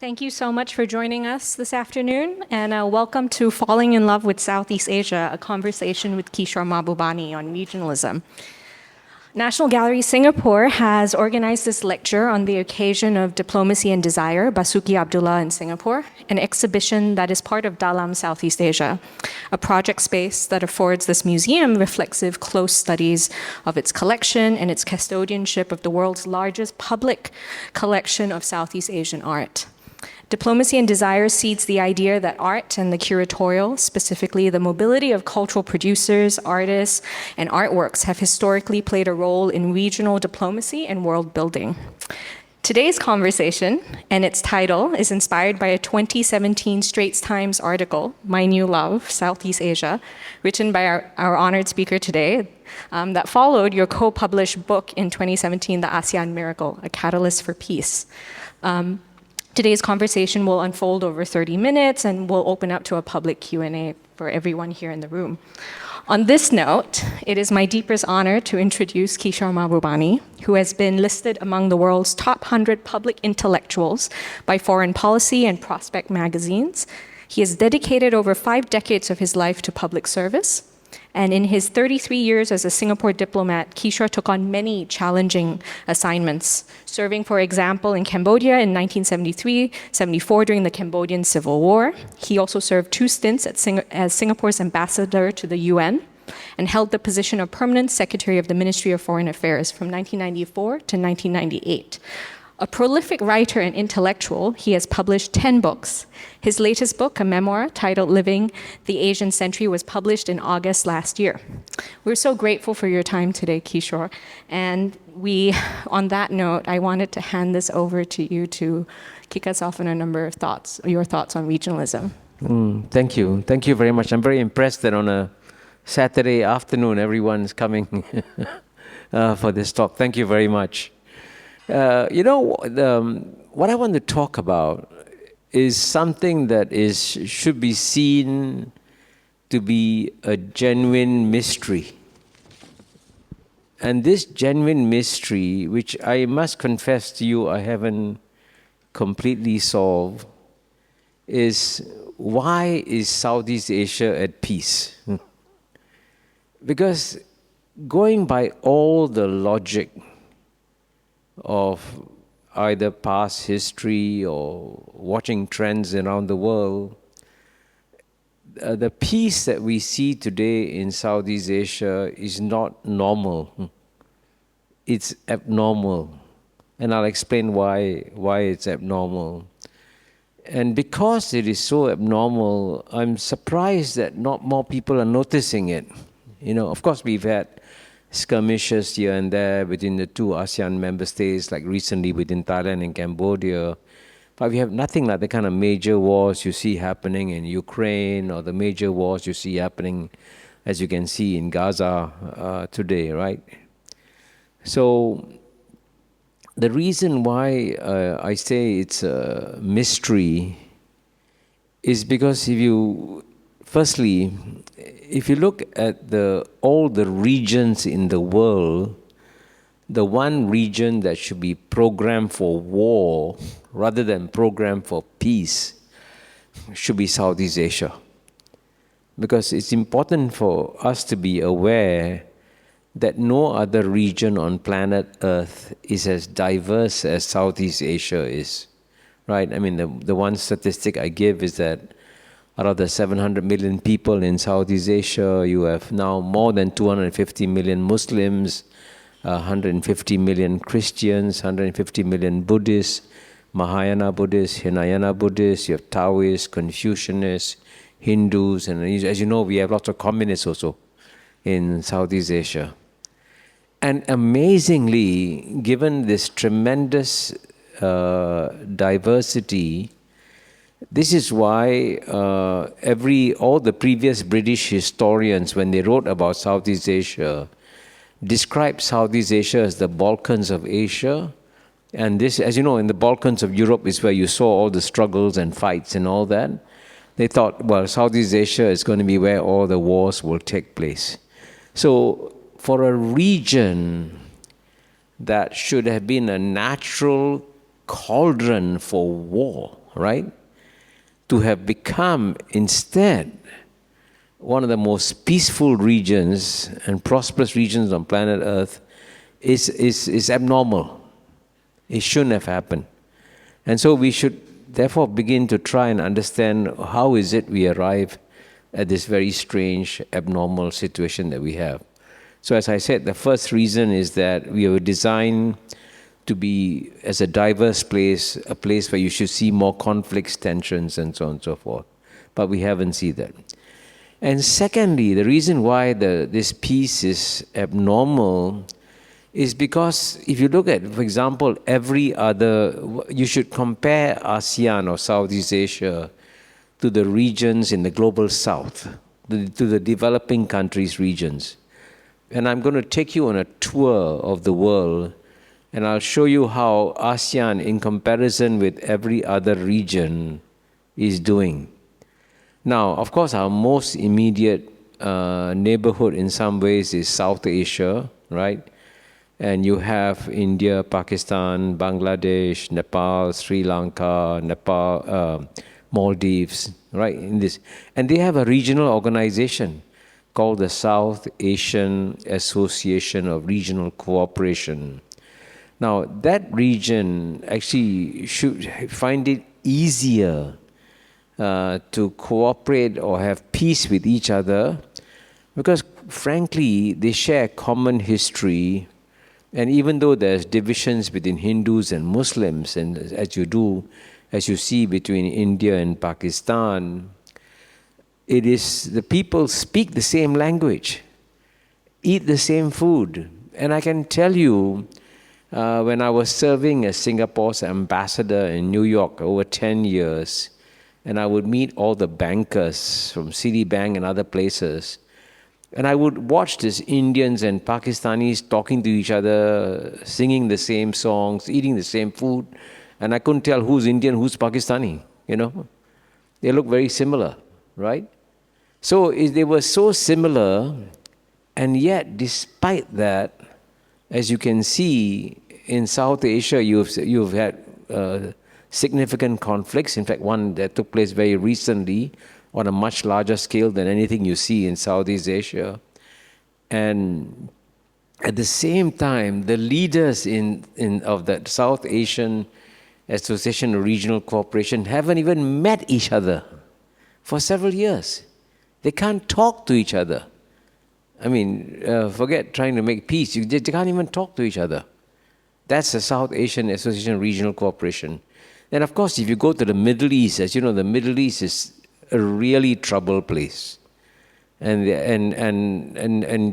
Thank you so much for joining us this afternoon, and welcome to Falling in Love with Southeast Asia, a conversation with Kishore Mahbubani on regionalism. National Gallery Singapore has organized this lecture on the occasion of Diplomacy and Desire, Basoeki Abdullah in Singapore, an exhibition that is part of Dalam Southeast Asia, a project space that affords this museum reflexive close studies of its collection and its custodianship of the world's largest public collection of Southeast Asian art. Diplomacy and Desire seeds the idea that art and the curatorial, specifically the mobility of cultural producers, artists, and artworks have historically played a role in regional diplomacy and world building. Today's conversation and its title is inspired by a 2017 Straits Times article, My New Love, Southeast Asia, written by our honored speaker today, that followed your co-published book in 2017, The ASEAN Miracle, A Catalyst for Peace. Today's conversation will unfold over 30 minutes and we'll open up to a public Q&A for everyone here in the room. On this note, it is my deepest honor to introduce Kishore Mahbubani, who has been listed among the world's top 100 public intellectuals by Foreign Policy and Prospect magazines. He has dedicated over 5 decades of his life to public service. And in his 33 years as a Singapore diplomat, Kishore took on many challenging assignments, serving, for example, in Cambodia in 1973-74 during the Cambodian Civil War. He also served 2 stints as Singapore's ambassador to the UN and held the position of permanent secretary of the Ministry of Foreign Affairs from 1994 to 1998. A prolific writer and intellectual, he has published 10 books. His latest book, a memoir titled Living the Asian Century, was published in August last year. We're so grateful for your time today, Kishore. And on that note, I wanted to hand this over to you to kick us off on a number of thoughts, your thoughts on regionalism. Thank you. Thank you very much. I'm very impressed that on a Saturday afternoon, everyone's coming for this talk. Thank you very much. What I want to talk about is something that should be seen to be a genuine mystery. And this genuine mystery, which I must confess to you I haven't completely solved, is why is Southeast Asia at peace? Because going by all the logic of either past history or watching trends around the world, the peace that we see today in Southeast Asia is not normal. It's abnormal. And I'll explain why it's abnormal. And because it is so abnormal, I'm surprised that not more people are noticing it. Of course, we've had skirmishes here and there between the 2 ASEAN member states, like recently between Thailand and Cambodia. But we have nothing like the kind of major wars you see happening in Ukraine or the major wars you see happening, as you can see, in Gaza today, right? So the reason why I say it's a mystery is because firstly, if you look at all the regions in the world, the one region that should be programmed for war rather than programmed for peace should be Southeast Asia. Because it's important for us to be aware that no other region on planet Earth is as diverse as Southeast Asia is, right? I mean, the one statistic I give is that out of the 700 million people in Southeast Asia, you have now more than 250 million Muslims, 150 million Christians, 150 million Buddhists, Mahayana Buddhists, Hinayana Buddhists, you have Taoists, Confucianists, Hindus, and as you know, we have lots of communists also in Southeast Asia. And amazingly, given this tremendous diversity, this is why all the previous British historians, when they wrote about Southeast Asia, described Southeast Asia as the Balkans of Asia. And this, as you know, in the Balkans of Europe is where you saw all the struggles and fights and all that. They thought, well, Southeast Asia is going to be where all the wars will take place. So for a region that should have been a natural cauldron for war, right, to have become instead one of the most peaceful regions and prosperous regions on planet Earth is abnormal. It shouldn't have happened. And so we should therefore begin to try and understand how is it we arrive at this very strange, abnormal situation that we have. So as I said, the first reason is that we were designed to be, as a diverse place, a place where you should see more conflicts, tensions, and so on and so forth. But we haven't seen that. And secondly, the reason why this peace is abnormal is because if you look at, for example, you should compare ASEAN or Southeast Asia to the regions in the global south, to the developing countries regions. And I'm going to take you on a tour of the world, and I'll show you how ASEAN, in comparison with every other region, is doing. Now, of course, our most immediate neighborhood in some ways is South Asia, right? And you have India, Pakistan, Bangladesh, Nepal, Sri Lanka, Maldives, right? And they have a regional organization called the South Asian Association of Regional Cooperation. Now, that region actually should find it easier to cooperate or have peace with each other because, frankly, they share common history. And even though there's divisions between Hindus and Muslims, and as you see between India and Pakistan, the people speak the same language, eat the same food. And I can tell you, when I was serving as Singapore's ambassador in New York over 10 years, and I would meet all the bankers from Citibank and other places, and I would watch these Indians and Pakistanis talking to each other, singing the same songs, eating the same food, and I couldn't tell who's Indian, who's Pakistani, They look very similar, right? So they were so similar, and yet despite that, as you can see, in South Asia, you've had significant conflicts. In fact, one that took place very recently on a much larger scale than anything you see in Southeast Asia. And at the same time, the leaders of the South Asian Association of Regional Cooperation haven't even met each other for several years. They can't talk to each other. I mean, forget trying to make peace. They can't even talk to each other. That's the South Asian Association of Regional Cooperation. And of course, if you go to the Middle East, as you know, the Middle East is a really troubled place. And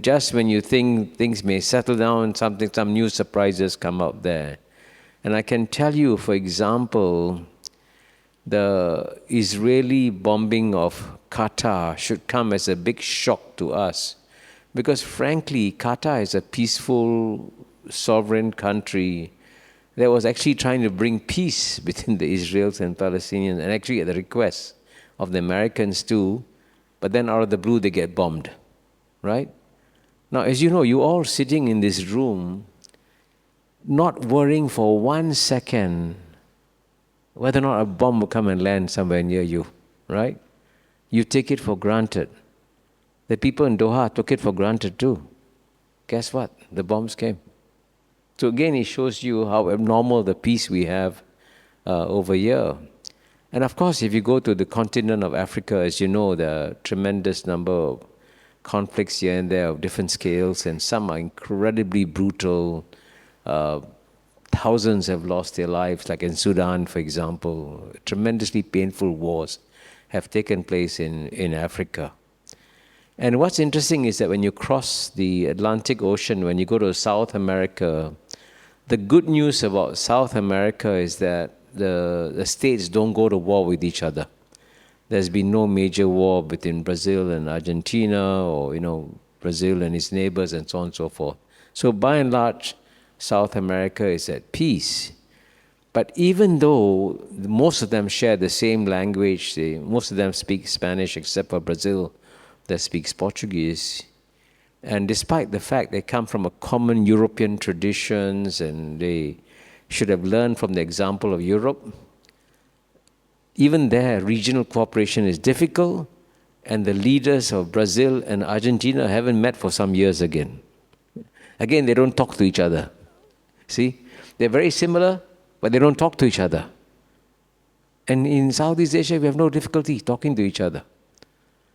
just when you think things may settle down, some new surprises come out there. And I can tell you, for example, the Israeli bombing of Qatar should come as a big shock to us. Because frankly, Qatar is a peaceful, sovereign country that was actually trying to bring peace between the Israelis and Palestinians, and actually at the request of the Americans too. But then out of the blue, they get bombed, right? Now, as you know, you all sitting in this room, not worrying for 1 second whether or not a bomb will come and land somewhere near you, right? You take it for granted. The people in Doha took it for granted too. Guess what? The bombs came. So again, it shows you how abnormal the peace we have over here. And of course, if you go to the continent of Africa, as you know, there are a tremendous number of conflicts here and there of different scales, and some are incredibly brutal. Thousands have lost their lives, like in Sudan, for example. Tremendously painful wars have taken place in Africa. And what's interesting is that when you cross the Atlantic Ocean, when you go to South America, the good news about South America is that the states don't go to war with each other. There's been no major war between Brazil and Argentina, or Brazil and its neighbors, and so on and so forth. So by and large, South America is at peace. But even though most of them share the same language, most of them speak Spanish except for Brazil that speaks Portuguese, and despite the fact they come from a common European traditions and they should have learned from the example of Europe, Even there, regional cooperation is difficult, and the leaders of Brazil and Argentina haven't met for some years again. Again, they don't talk to each other. See? They're very similar, but they don't talk to each other. And in Southeast Asia, we have no difficulty talking to each other.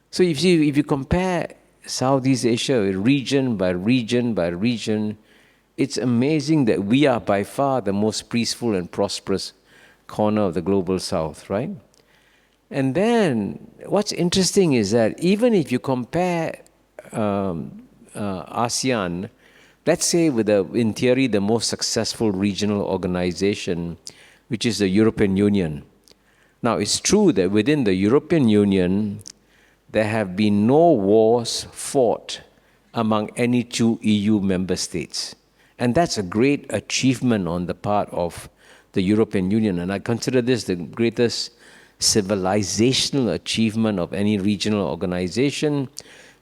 So if you compare Southeast Asia region by region by region, it's amazing that we are by far the most peaceful and prosperous corner of the global South, right? And then what's interesting is that even if you compare ASEAN, let's say with in theory the most successful regional organization, which is the European Union. Now it's true that within the European Union, there have been no wars fought among any two EU member states. And that's a great achievement on the part of the European Union. And I consider this the greatest civilizational achievement of any regional organization,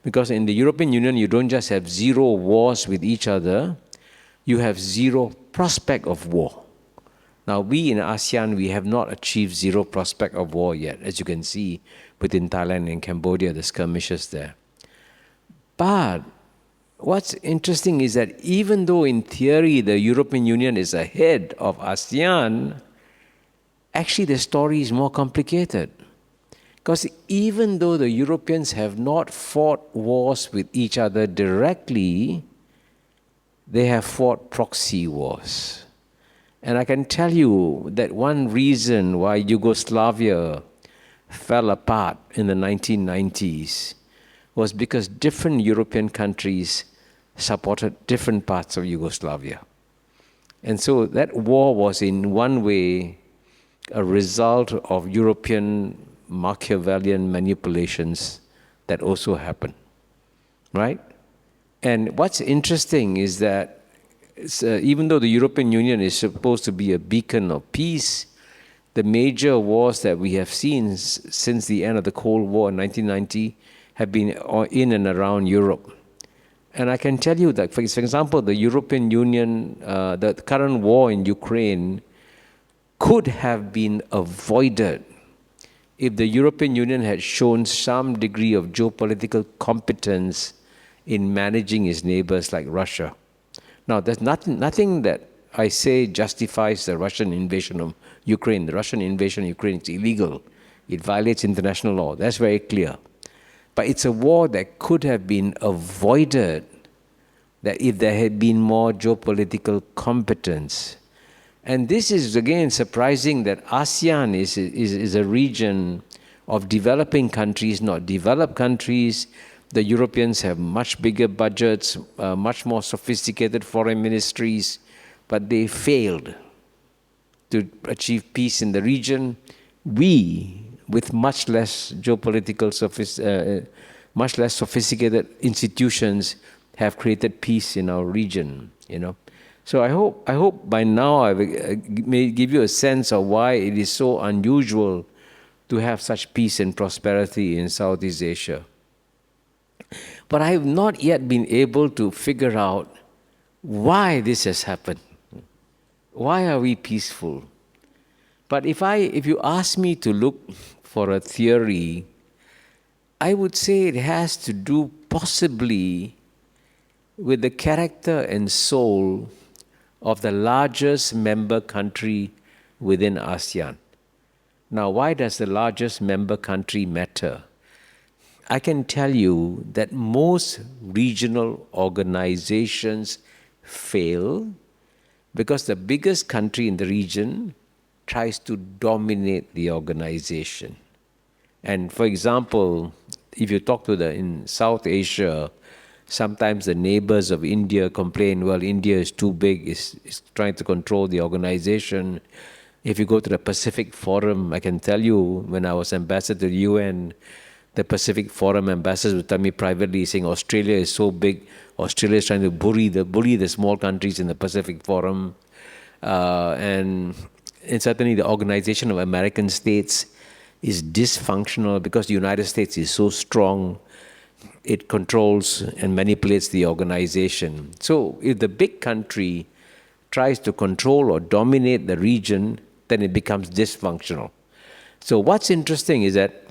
because in the European Union, you don't just have zero wars with each other, you have zero prospect of war. Now, we in ASEAN, we have not achieved zero prospect of war yet, as you can see within Thailand and Cambodia, the skirmishes there. But what's interesting is that even though in theory the European Union is ahead of ASEAN, actually the story is more complicated. Because even though the Europeans have not fought wars with each other directly, they have fought proxy wars. And I can tell you that one reason why Yugoslavia fell apart in the 1990s was because different European countries supported different parts of Yugoslavia. And so that war was in one way a result of European Machiavellian manipulations that also happened, right? And what's interesting is that even though the European Union is supposed to be a beacon of peace, the major wars that we have seen since the end of the Cold War in 1990 have been in and around Europe. And I can tell you that, for example, the European Union, the current war in Ukraine could have been avoided if the European Union had shown some degree of geopolitical competence in managing its neighbors like Russia. Now, there's nothing that I say justifies the Russian invasion of Ukraine. The Russian invasion of Ukraine is illegal. It violates international law. That's very clear. But it's a war that could have been avoided that if there had been more geopolitical competence. And this is, again, surprising that ASEAN is a region of developing countries, not developed countries. The Europeans have much bigger budgets, much more sophisticated foreign ministries, but they failed to achieve peace in the region. We, with much less geopolitical, much less sophisticated institutions, have created peace in our region, you know. So I hope by now I may give you a sense of why it is so unusual to have such peace and prosperity in Southeast Asia. But I have not yet been able to figure out why this has happened. Why are we peaceful? But if you ask me to look for a theory, I would say it has to do possibly with the character and soul of the largest member country within ASEAN. Now, why does the largest member country matter? I can tell you that most regional organizations fail because the biggest country in the region tries to dominate the organization. And for example, if you talk to in South Asia, sometimes the neighbors of India complain, well, India is too big, is trying to control the organization. If you go to the Pacific Forum, I can tell you, when I was ambassador to the UN, the Pacific Forum ambassadors would tell me privately, saying Australia is so big, Australia is trying to bully the small countries in the Pacific Forum. And certainly the Organization of American States is dysfunctional because the United States is so strong. It controls and manipulates the organization. So if the big country tries to control or dominate the region, then it becomes dysfunctional. So what's interesting is that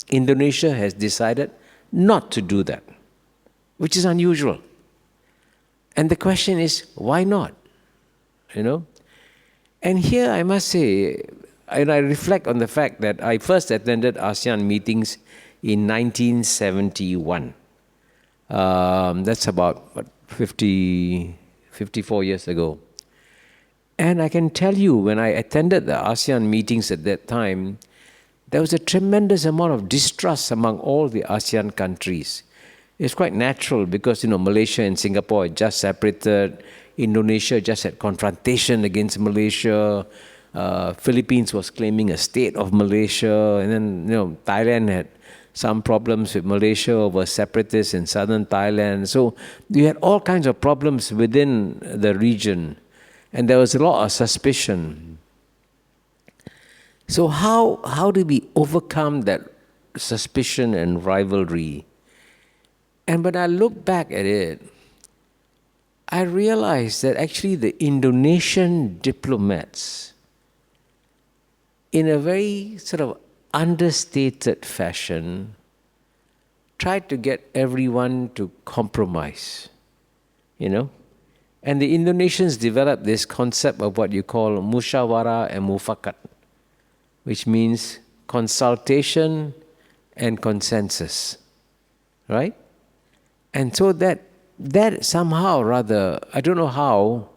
Indonesia has decided not to do that, which is unusual. And the question is, why not? You know? And here I must say, and I reflect on the fact that I first attended ASEAN meetings in 1971. That's about 54 years ago. And I can tell you, when I attended the ASEAN meetings at that time, there was a tremendous amount of distrust among all the ASEAN countries. It's quite natural because, Malaysia and Singapore had just separated. Indonesia just had confrontation against Malaysia. Philippines was claiming a state of Malaysia. And then, Thailand had some problems with Malaysia over separatists in southern Thailand. So you had all kinds of problems within the region. And there was a lot of suspicion. So how do we overcome that suspicion and rivalry? And when I look back at it, I realized that actually the Indonesian diplomats, in a very sort of understated fashion, tried to get everyone to compromise, And the Indonesians developed this concept of what you call musyawarah and mufakat, which means consultation and consensus, right? And so that somehow rather, I don't know how,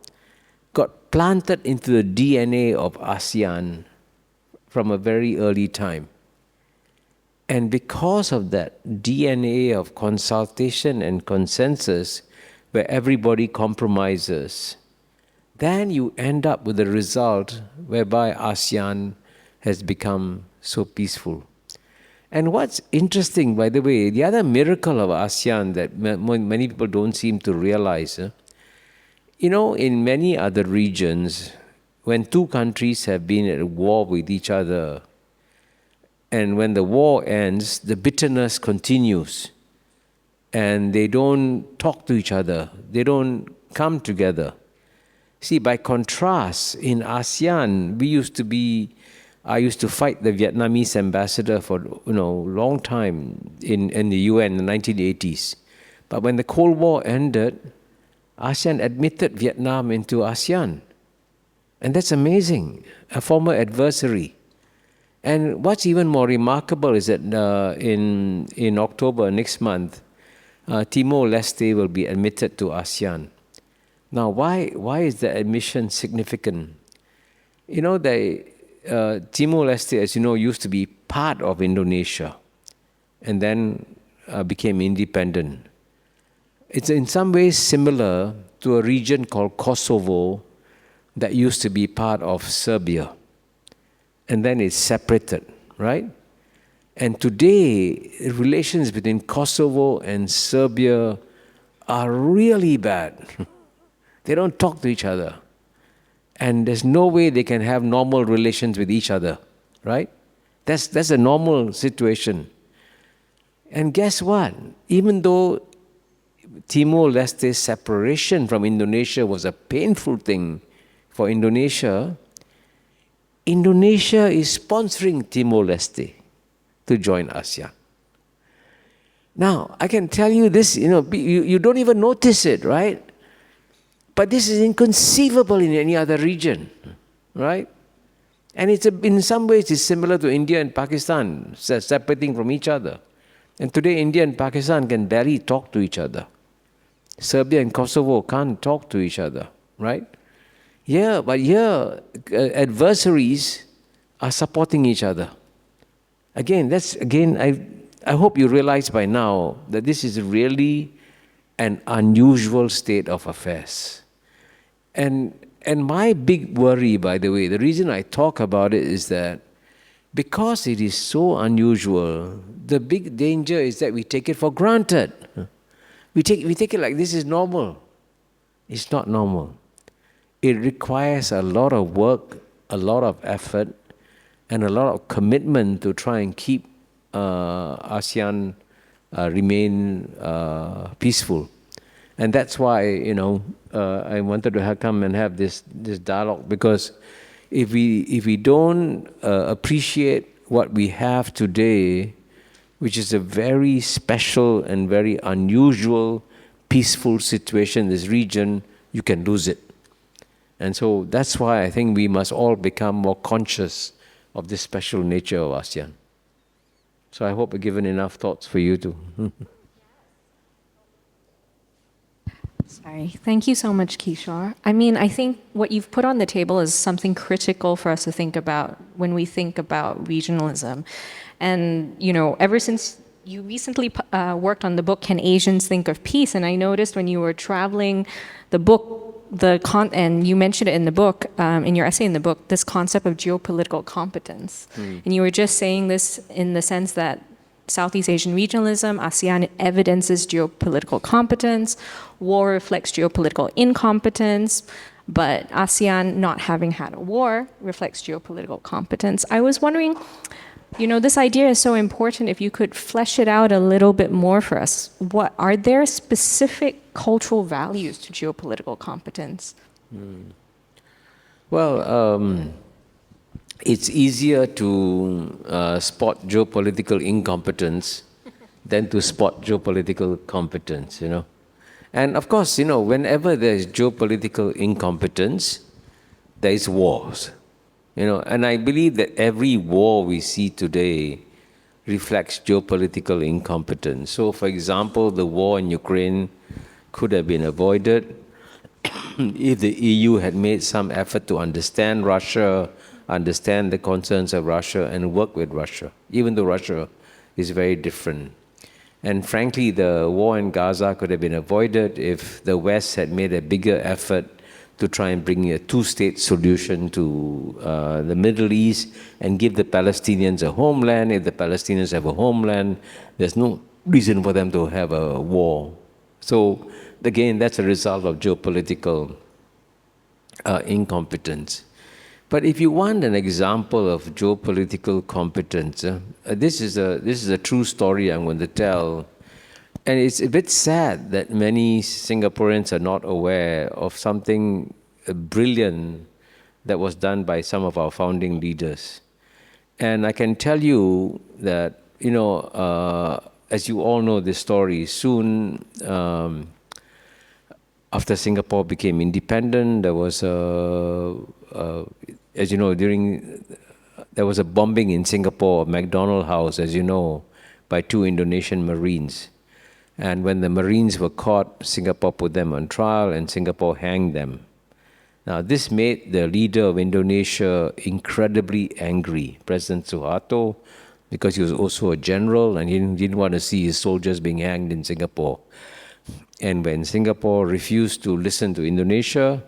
got planted into the DNA of ASEAN from a very early time. And because of that DNA of consultation and consensus, where everybody compromises, then you end up with a result whereby ASEAN has become so peaceful. And what's interesting, by the way, the other miracle of ASEAN that many people don't seem to realize, in many other regions, when two countries have been at war with each other, and when the war ends, the bitterness continues. And they don't talk to each other. They don't come together. See, by contrast, in ASEAN, I used to fight the Vietnamese ambassador for a long time in the UN in the 1980s. But when the Cold War ended, ASEAN admitted Vietnam into ASEAN. And that's amazing, a former adversary. And what's even more remarkable is that in October next month, Timor-Leste will be admitted to ASEAN. Now, why is the admission significant? Timor-Leste, as you know, used to be part of Indonesia and then became independent. It's in some ways similar to a region called Kosovo that used to be part of Serbia and then it's separated, right? And today, relations between Kosovo and Serbia are really bad. They don't talk to each other. And there's no way they can have normal relations with each other, right? That's a normal situation. And guess what? Even though Timor-Leste's separation from Indonesia was a painful thing for Indonesia, Indonesia is sponsoring Timor-Leste to join ASEAN. Now, I can tell you this, you don't even notice it, right? But this is inconceivable in any other region, right? And in some ways it's similar to India and Pakistan separating from each other. And today India and Pakistan can barely talk to each other. Serbia and Kosovo can't talk to each other, right? Yeah, but here adversaries are supporting each other. I hope you realize by now that this is really an unusual state of affairs. And my big worry, by the way, the reason I talk about it is that because it is so unusual, the big danger is that we take it for granted. We take it like this is normal. It's not normal. It requires a lot of work, a lot of effort, and a lot of commitment to try and keep ASEAN remain peaceful. And that's why, I wanted to come and have this dialogue, because if we don't appreciate what we have today, which is a very special and very unusual, peaceful situation in this region, you can lose it. And so that's why I think we must all become more conscious of this special nature of ASEAN. So I hope I've given enough thoughts for you to. Sorry. Thank you so much, Kishore. I mean, I think what you've put on the table is something critical for us to think about when we think about regionalism. And, you know, ever since you recently worked on the book, Can Asians Think of Peace? And I noticed when you were traveling, the book, and you mentioned it in the book, in your essay in the book, this concept of geopolitical competence. And you were just saying this in the sense that Southeast Asian regionalism, ASEAN evidences geopolitical competence, war reflects geopolitical incompetence, but ASEAN not having had a war reflects geopolitical competence. I was wondering, you know, this idea is so important. If you could flesh it out a little bit more for us, what are there specific cultural values to geopolitical competence? Well, it's easier to spot geopolitical incompetence than to spot geopolitical competence, you know. And of course, you know, whenever there is geopolitical incompetence, there is wars. You know, and I believe that every war we see today reflects geopolitical incompetence. So, for example, the war in Ukraine could have been avoided if the EU had made some effort to understand Russia, understand the concerns of Russia, and work with Russia, even though Russia is very different. And frankly, the war in Gaza could have been avoided if the West had made a bigger effort to try and bring a two-state solution to the Middle East and give the Palestinians a homeland. If the Palestinians have a homeland, there's no reason for them to have a war. So again, that's a result of geopolitical incompetence. But if you want an example of geopolitical competence, this is a true story I'm going to tell. And it's a bit sad that many Singaporeans are not aware of something brilliant that was done by some of our founding leaders. And I can tell you that, you know, as you all know this story, soon after Singapore became independent, there was as you know, there was a bombing in Singapore of McDonald House, as you know, by 2 Indonesian Marines. And when the Marines were caught, Singapore put them on trial and Singapore hanged them. Now, this made the leader of Indonesia incredibly angry, President Suharto, because he was also a general and he didn't want to see his soldiers being hanged in Singapore. And when Singapore refused to listen to Indonesia,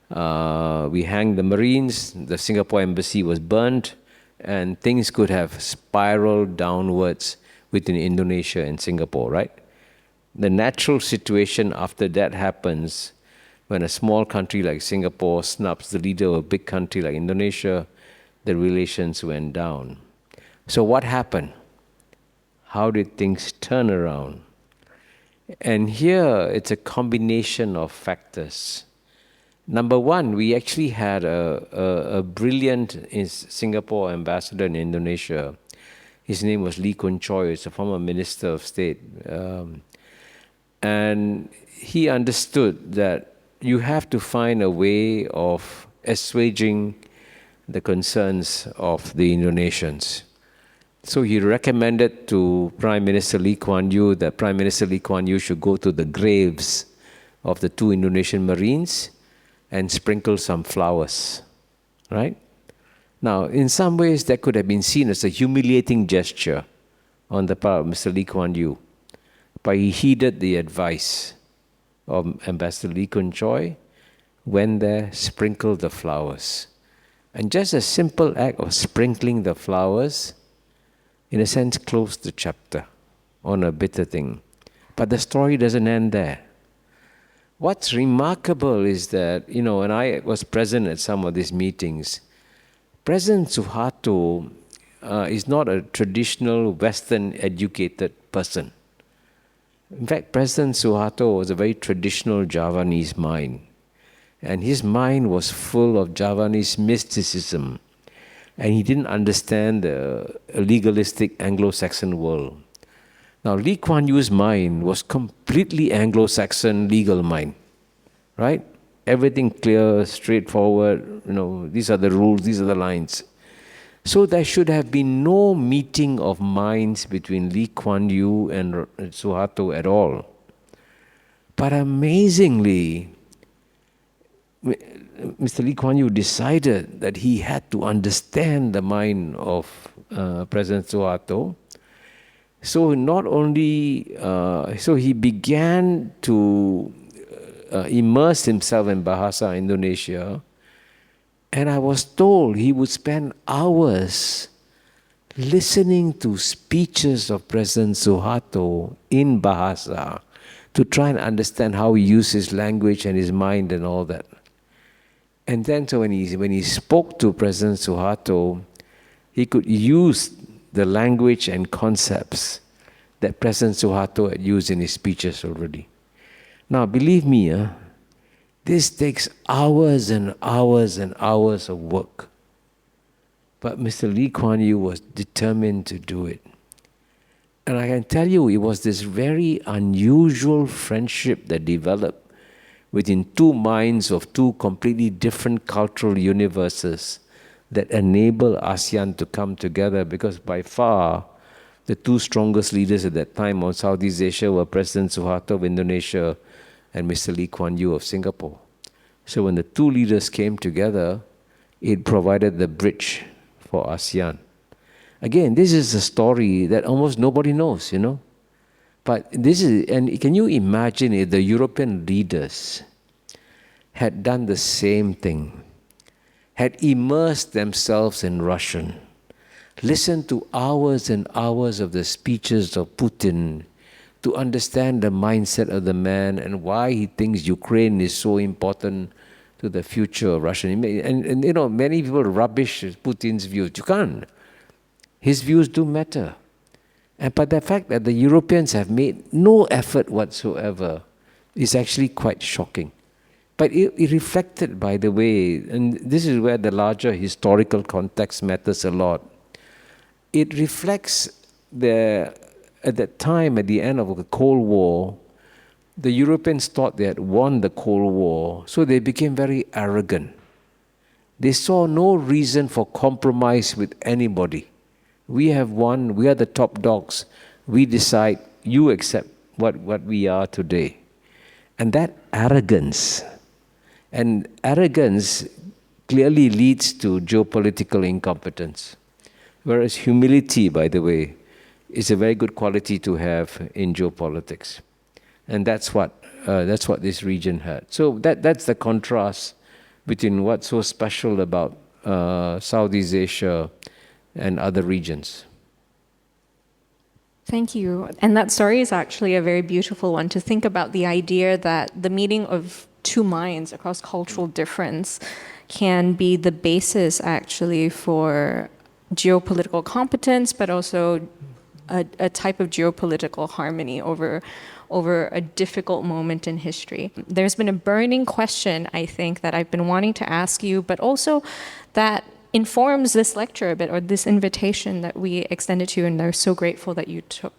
we hanged the Marines, the Singapore embassy was burnt, and things could have spiraled downwards between Indonesia and Singapore, right? The natural situation after that happens when a small country like Singapore snubs the leader of a big country like Indonesia, the relations went down. So what happened? How did things turn around? And here it's a combination of factors. Number one, we actually had a brilliant Singapore ambassador in Indonesia. His name was Lee Kun Choi. He's a former Minister of State. And he understood that you have to find a way of assuaging the concerns of the Indonesians. So he recommended to Prime Minister Lee Kuan Yew that Prime Minister Lee Kuan Yew should go to the graves of the 2 Indonesian Marines and sprinkle some flowers, right? Now, in some ways, that could have been seen as a humiliating gesture on the part of Mr. Lee Kuan Yew. But he heeded the advice of Ambassador Lee Kun Choi, went there, sprinkled the flowers. And just a simple act of sprinkling the flowers, in a sense, closed the chapter on a bitter thing. But the story doesn't end there. What's remarkable is that, you know, when I was present at some of these meetings, President Suharto is not a traditional Western-educated person. In fact, President Suharto was a very traditional Javanese mind. And his mind was full of Javanese mysticism. and he didn't understand the legalistic Anglo-Saxon world. Now, Lee Kuan Yew's mind was completely Anglo-Saxon legal mind, right? Everything clear, straightforward, these are the rules, these are the lines. So there should have been no meeting of minds between Lee Kuan Yew and Suharto at all. But amazingly, Mr. Lee Kuan Yew decided that he had to understand the mind of President Suharto. So not only, so he began to immerse himself in Bahasa Indonesia, and I was told he would spend hours listening to speeches of President Suharto in Bahasa to try and understand how he used his language and his mind and all that. And then so when he spoke to President Suharto, he could use the language and concepts that President Suharto had used in his speeches already. Now, believe me, this takes hours and hours and hours of work. But Mr. Lee Kuan Yew was determined to do it. And I can tell you, it was this very unusual friendship that developed within two minds of two completely different cultural universes that enable ASEAN to come together, because by far the two strongest leaders at that time on Southeast Asia were President Suharto of Indonesia and Mr. Lee Kuan Yew of Singapore. So when the two leaders came together, it provided the bridge for ASEAN. Again, this is a story that almost nobody knows, But this is, and can you imagine if the European leaders had done the same thing, had immersed themselves in Russian, listened to hours and hours of the speeches of Putin to understand the mindset of the man and why he thinks Ukraine is so important to the future of Russia. And many people rubbish Putin's views. You can't. His views do matter. But the fact that the Europeans have made no effort whatsoever is actually quite shocking. But it reflected, by the way, and this is where the larger historical context matters a lot. It reflects at that time, at the end of the Cold War, the Europeans thought they had won the Cold War, so they became very arrogant. They saw no reason for compromise with anybody. We have won, we are the top dogs. We decide, you accept what we are today. And that arrogance clearly leads to geopolitical incompetence. Whereas humility, by the way, is a very good quality to have in geopolitics. And that's what this region had. So that's the contrast between what's so special about Southeast Asia and other regions. Thank you. And that story is actually a very beautiful one, to think about the idea that the meeting of two minds across cultural difference can be the basis actually for geopolitical competence, but also a type of geopolitical harmony over a difficult moment in history. There's been a burning question, I think, that I've been wanting to ask you, but also that informs this lecture a bit, or this invitation that we extended to you, and they're so grateful that you took,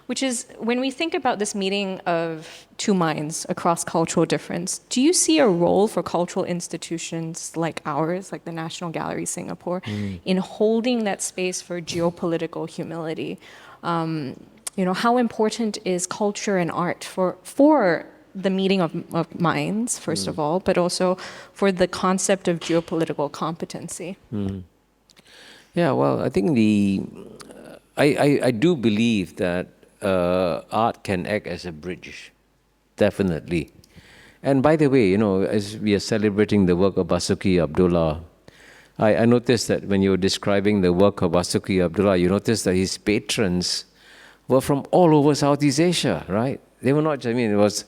which is, when we think about this meeting of two minds across cultural difference, do you see a role for cultural institutions like ours, like the National Gallery Singapore, in holding that space for geopolitical humility? How important is culture and art for the meeting of minds, first of all, but also for the concept of geopolitical competency? Yeah, well, I think I do believe that art can act as a bridge, definitely. And by the way, as we are celebrating the work of Basoeki Abdullah, I noticed that when you were describing the work of Basoeki Abdullah, you noticed that his patrons were from all over Southeast Asia, right? They were not, it was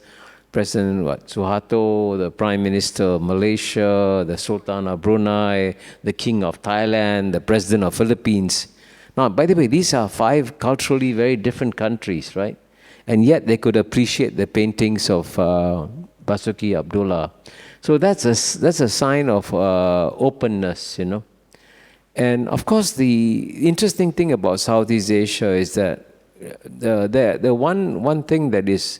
President Suharto, the Prime Minister of Malaysia, the Sultan of Brunei, the King of Thailand, the President of Philippines. Now, by the way, these are 5 culturally very different countries, right? And yet they could appreciate the paintings of Basoeki Abdullah. So that's a sign of openness, And of course, the interesting thing about Southeast Asia is that the one thing that is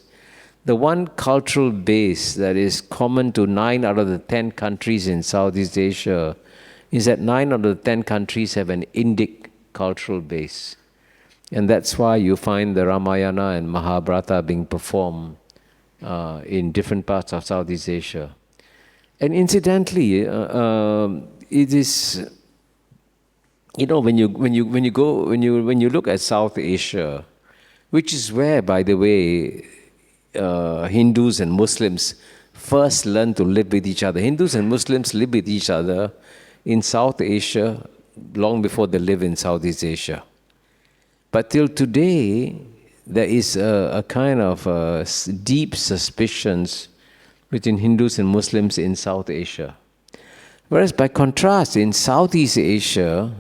the one cultural base that is common to 9 out of the 10 countries in Southeast Asia is that 9 out of the 10 countries have an Indic cultural base. And that's why you find the Ramayana and Mahabharata being performed in different parts of Southeast Asia. And incidentally, it is, when you look at South Asia, which is where, by the way, Hindus and Muslims first learned to live with each other. Hindus and Muslims live with each other in South Asia long before they live in Southeast Asia. But till today, there is a kind of deep suspicions between Hindus and Muslims in South Asia. Whereas by contrast, in Southeast Asia,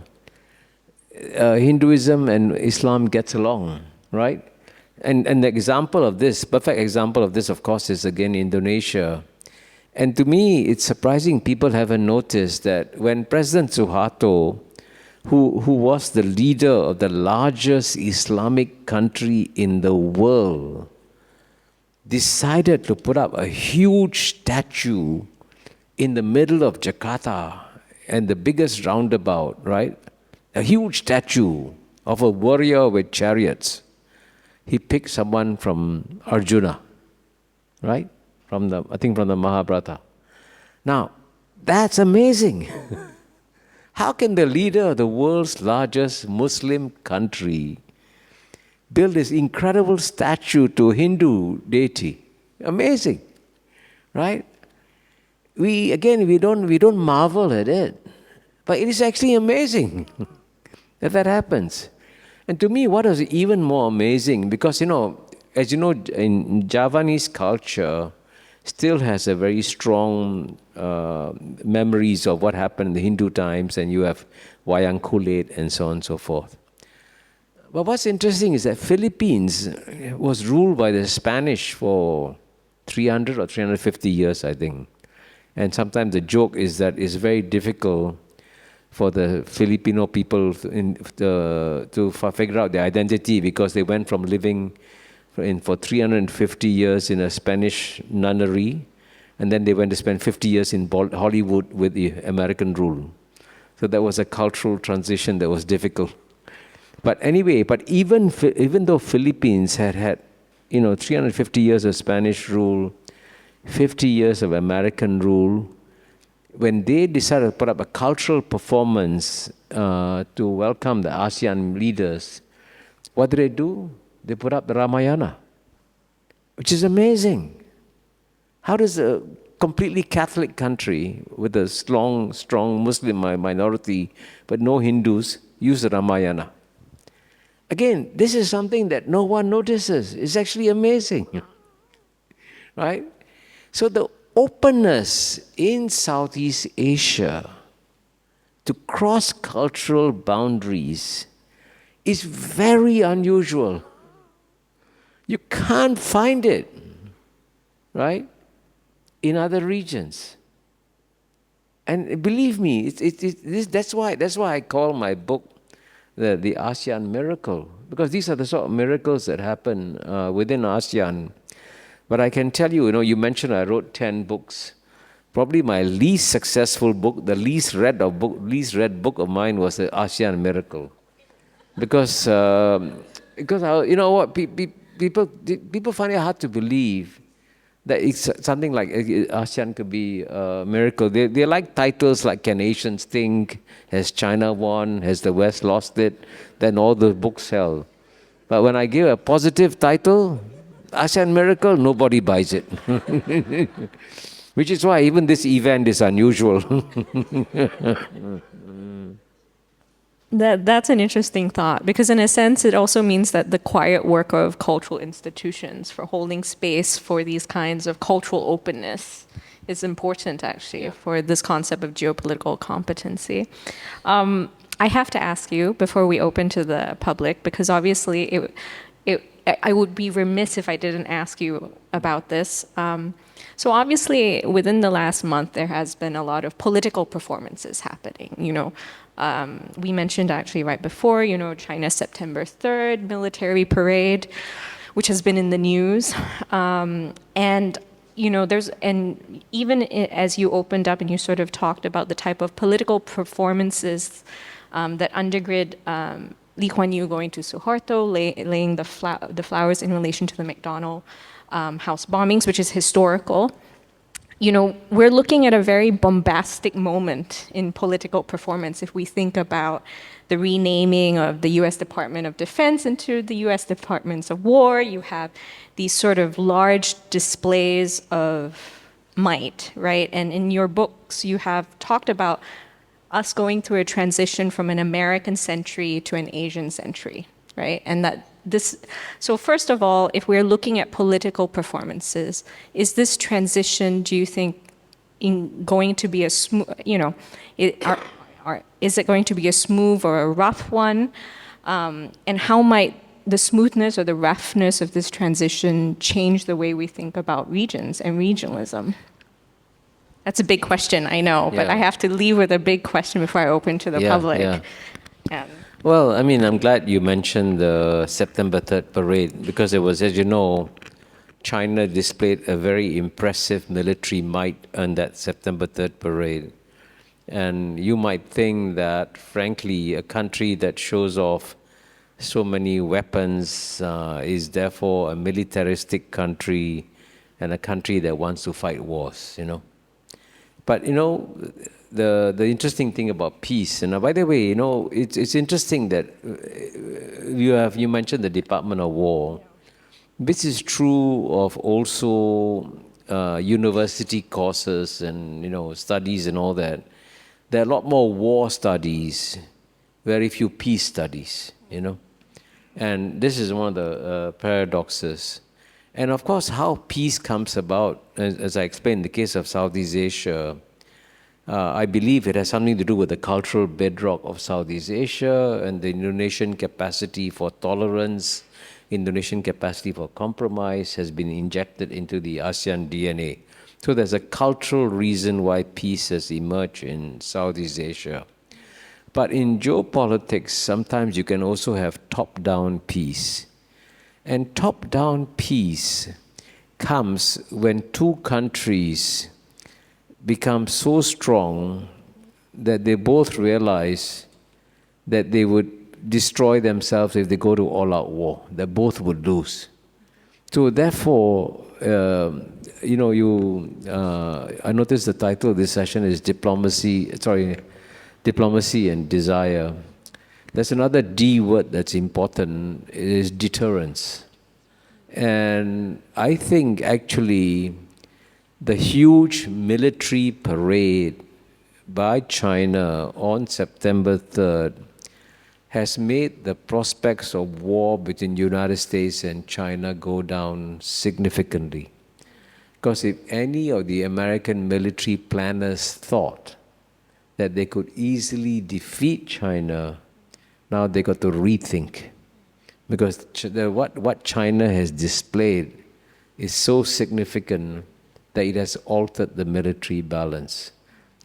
Hinduism and Islam gets along, right? And the example of this, perfect example of this, of course, is again Indonesia. And to me, it's surprising people haven't noticed that when President Suharto, who was the leader of the largest Islamic country in the world, decided to put up a huge statue in the middle of Jakarta and the biggest roundabout, right? A huge statue of a warrior with chariots. He picked someone from Arjuna, right? From the Mahabharata. Now, that's amazing. How can the leader of the world's largest Muslim country build this incredible statue to a Hindu deity? Amazing, right? We don't marvel at it, but it is actually amazing that happens. And to me, what is even more amazing, because as you know, in Javanese culture, still has a very strong memories of what happened in the Hindu times, and you have wayang kulit and so on and so forth. But what's interesting is that Philippines was ruled by the Spanish for 300 or 350 years, I think. And sometimes the joke is that it's very difficult for the Filipino people to figure out their identity, because they went from living for 350 years in a Spanish nunnery, and then they went to spend 50 years in Hollywood with the American rule. So that was a cultural transition that was difficult. But anyway, even though Philippines had 350 years of Spanish rule, 50 years of American rule, when they decided to put up a cultural performance to welcome the ASEAN leaders, what did they do? They put up the Ramayana, which is amazing. How does a completely Catholic country with a strong Muslim minority, but no Hindus, use the Ramayana? Again, this is something that no one notices. It's actually amazing, right? So the openness in Southeast Asia to cross cultural boundaries is very unusual. You can't find it, right, in other regions. And believe me, that's why I call my book the ASEAN miracle, because these are the sort of miracles that happen within ASEAN. But I can tell you, you mentioned I wrote 10 books. Probably my least successful book, the least read book of mine was the ASEAN Miracle, because you know what, people find it hard to believe that it's something like ASEAN could be a miracle. They like titles like Can Asians Think? Has China won? Has the West lost it? Then all the books sell. But when I give a positive title, ASEAN Miracle, nobody buys it. Which is why even this event is unusual. That's an interesting thought, because in a sense it also means that the quiet work of cultural institutions for holding space for these kinds of cultural openness is important, actually, for this concept of geopolitical competency. I have to ask you before we open to the public, because obviously I would be remiss if I didn't ask you about this. So obviously, within the last month, there has been a lot of political performances happening. We mentioned actually right before, China's September 3rd military parade, which has been in the news. And even as you opened up and you sort of talked about the type of political performances that undergird Lee Kuan Yew going to Suharto, laying the flowers in relation to the McDonald house bombings, which is historical. We're looking at a very bombastic moment in political performance if we think about the renaming of the US Department of Defense into the US Departments of War. You have these sort of large displays of might, right? And in your books, you have talked about us going through a transition from an American century to an Asian century, right? And so first of all, if we're looking at political performances, is this transition, do you think, going to be a smooth, is it going to be a smooth or a rough one? And how might the smoothness or the roughness of this transition change the way we think about regions and regionalism? That's a big question, I know, but I have to leave with a big question before I open to the public. Yeah. Well, I mean, I'm glad you mentioned the September 3rd parade because it was, as you know, China displayed a very impressive military might on that September 3rd parade. And you might think that, frankly, a country that shows off so many weapons is therefore a militaristic country and a country that wants to fight wars, But, the interesting thing about peace, and by the way, it's interesting that you mentioned the Department of War. This is true of also university courses and, studies and all that. There are a lot more war studies, very few peace studies, And this is one of the paradoxes. And of course, how peace comes about, as I explained in the case of Southeast Asia, I believe it has something to do with the cultural bedrock of Southeast Asia and the Indonesian capacity for tolerance, Indonesian capacity for compromise has been injected into the ASEAN DNA. So there's a cultural reason why peace has emerged in Southeast Asia. But in geopolitics, sometimes you can also have top-down peace. And top-down peace comes when two countries become so strong that they both realize that they would destroy themselves if they go to all-out war, that both would lose. So therefore, I noticed the title of this session is Diplomacy and Desire. There's another D word that's important, it is deterrence. And I think actually the huge military parade by China on September 3rd has made the prospects of war between the United States and China go down significantly. Because if any of the American military planners thought that they could easily defeat China, now they got to rethink. Because what China has displayed is so significant that it has altered the military balance.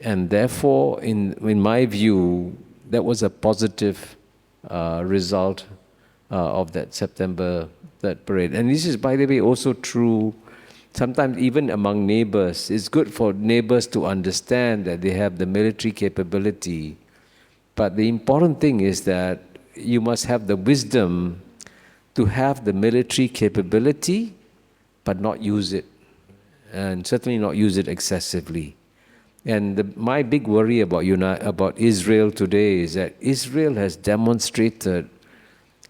And therefore, in my view, that was a positive result of that September 3rd parade. And this is, by the way, also true sometimes even among neighbors. It's good for neighbors to understand that they have the military capability. But the important thing is that you must have the wisdom to have the military capability, but not use it. And certainly not use it excessively. And my big worry about Israel today is that Israel has demonstrated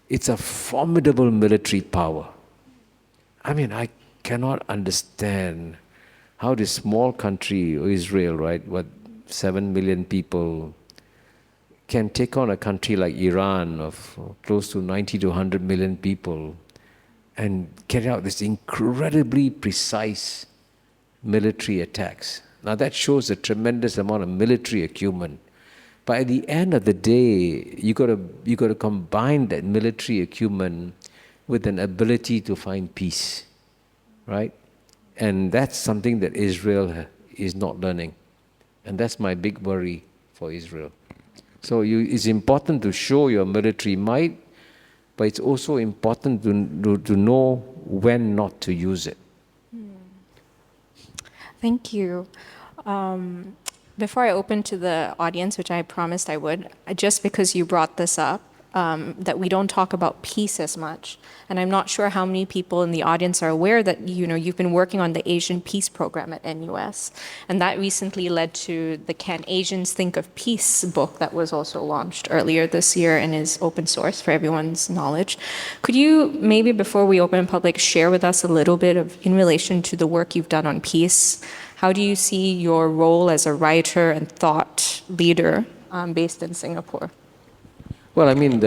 it's a formidable military power. I mean, I cannot understand how this small country, Israel, right, 7 million people, can take on a country like Iran of close to 90 to 100 million people and carry out this incredibly precise military attacks. Now that shows a tremendous amount of military acumen. But at the end of the day, you got to combine that military acumen with an ability to find peace, right? And that's something that Israel is not learning. And that's my big worry for Israel. So it's important to show your military might, but it's also important to know when not to use it. Thank you. Before I open to the audience, which I promised I would, just because you brought this up, that we don't talk about peace as much, and I'm not sure how many people in the audience are aware that you've been working on the Asian Peace Program at NUS, and that recently led to the Can Asians Think of Peace book that was also launched earlier this year and is open source for everyone's knowledge. Could you maybe, before we open in public, share with us a little bit of in relation to the work you've done on peace? How do you see your role as a writer and thought leader based in Singapore? Well, I mean,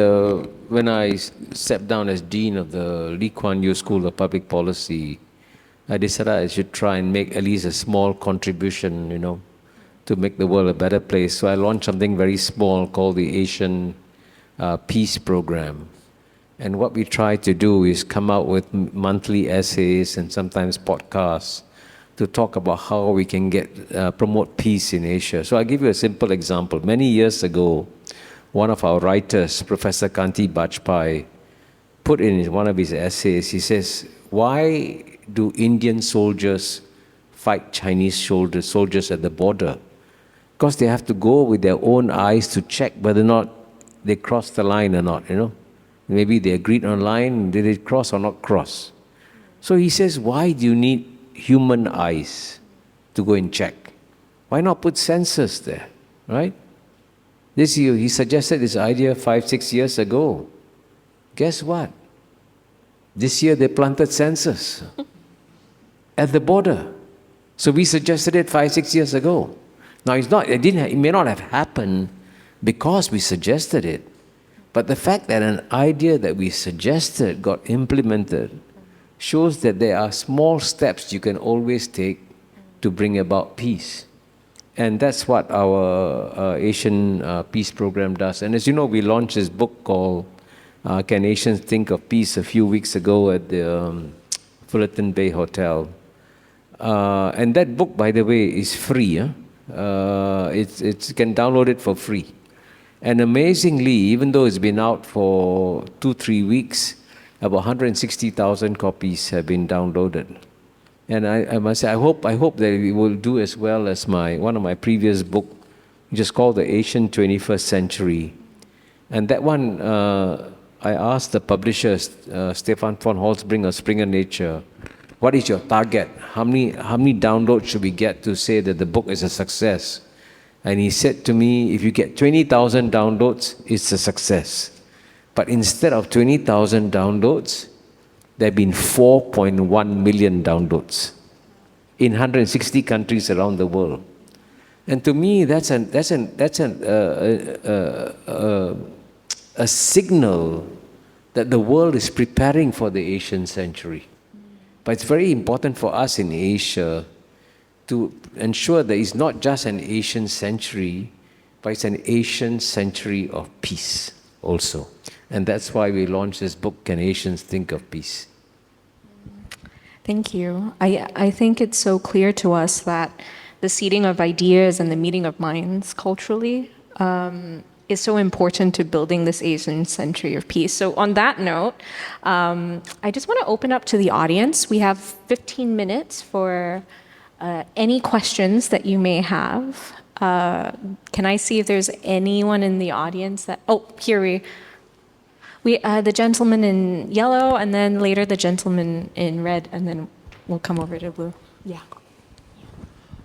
when I stepped down as Dean of the Lee Kuan Yew School of Public Policy, I decided I should try and make at least a small contribution, to make the world a better place. So I launched something very small called the Asian Peace Program. And what we try to do is come out with monthly essays and sometimes podcasts to talk about how we can promote peace in Asia. So I'll give you a simple example. Many years ago, one of our writers, Professor Kanti Bajpai, put in one of his essays, he says, why do Indian soldiers fight Chinese soldiers at the border? Because they have to go with their own eyes to check whether or not they cross the line or not, Maybe they agreed on line, did it cross or not cross? So he says, why do you need human eyes to go and check? Why not put sensors there, right? He suggested this idea 5-6 years ago. Guess what? This year they planted sensors at the border. So we suggested it 5-6 years ago. Now it may not have happened because we suggested it, but the fact that an idea that we suggested got implemented shows that there are small steps you can always take to bring about peace. And that's what our Asian Peace Program does. And as you know, we launched this book called Can Asians Think of Peace a few weeks ago at the Fullerton Bay Hotel. And that book, by the way, is free. You can download it for free. And amazingly, even though it's been out for 2-3 weeks, about 160,000 copies have been downloaded. And I must say, I hope that we will do as well as one of my previous book, which is called The Asian 21st Century. And that one, I asked the publisher, Stefan von Holzbring of Springer Nature, what is your target? How many downloads should we get to say that the book is a success? And he said to me, if you get 20,000 downloads, it's a success. But instead of 20,000 downloads, there have been 4.1 million downloads in 160 countries around the world. And to me, that's a signal that the world is preparing for the Asian century. But it's very important for us in Asia to ensure that it's not just an Asian century, but it's an Asian century of peace also. And that's why we launched this book, Can Asians Think of Peace? Thank you. I think it's so clear to us that the seeding of ideas and the meeting of minds culturally is so important to building this Asian century of peace. So on that note, I just want to open up to the audience. We have 15 minutes for any questions that you may have. Can I see if there's anyone in the audience that, here the gentleman in yellow, and then later the gentleman in red, and then we'll come over to blue. Yeah.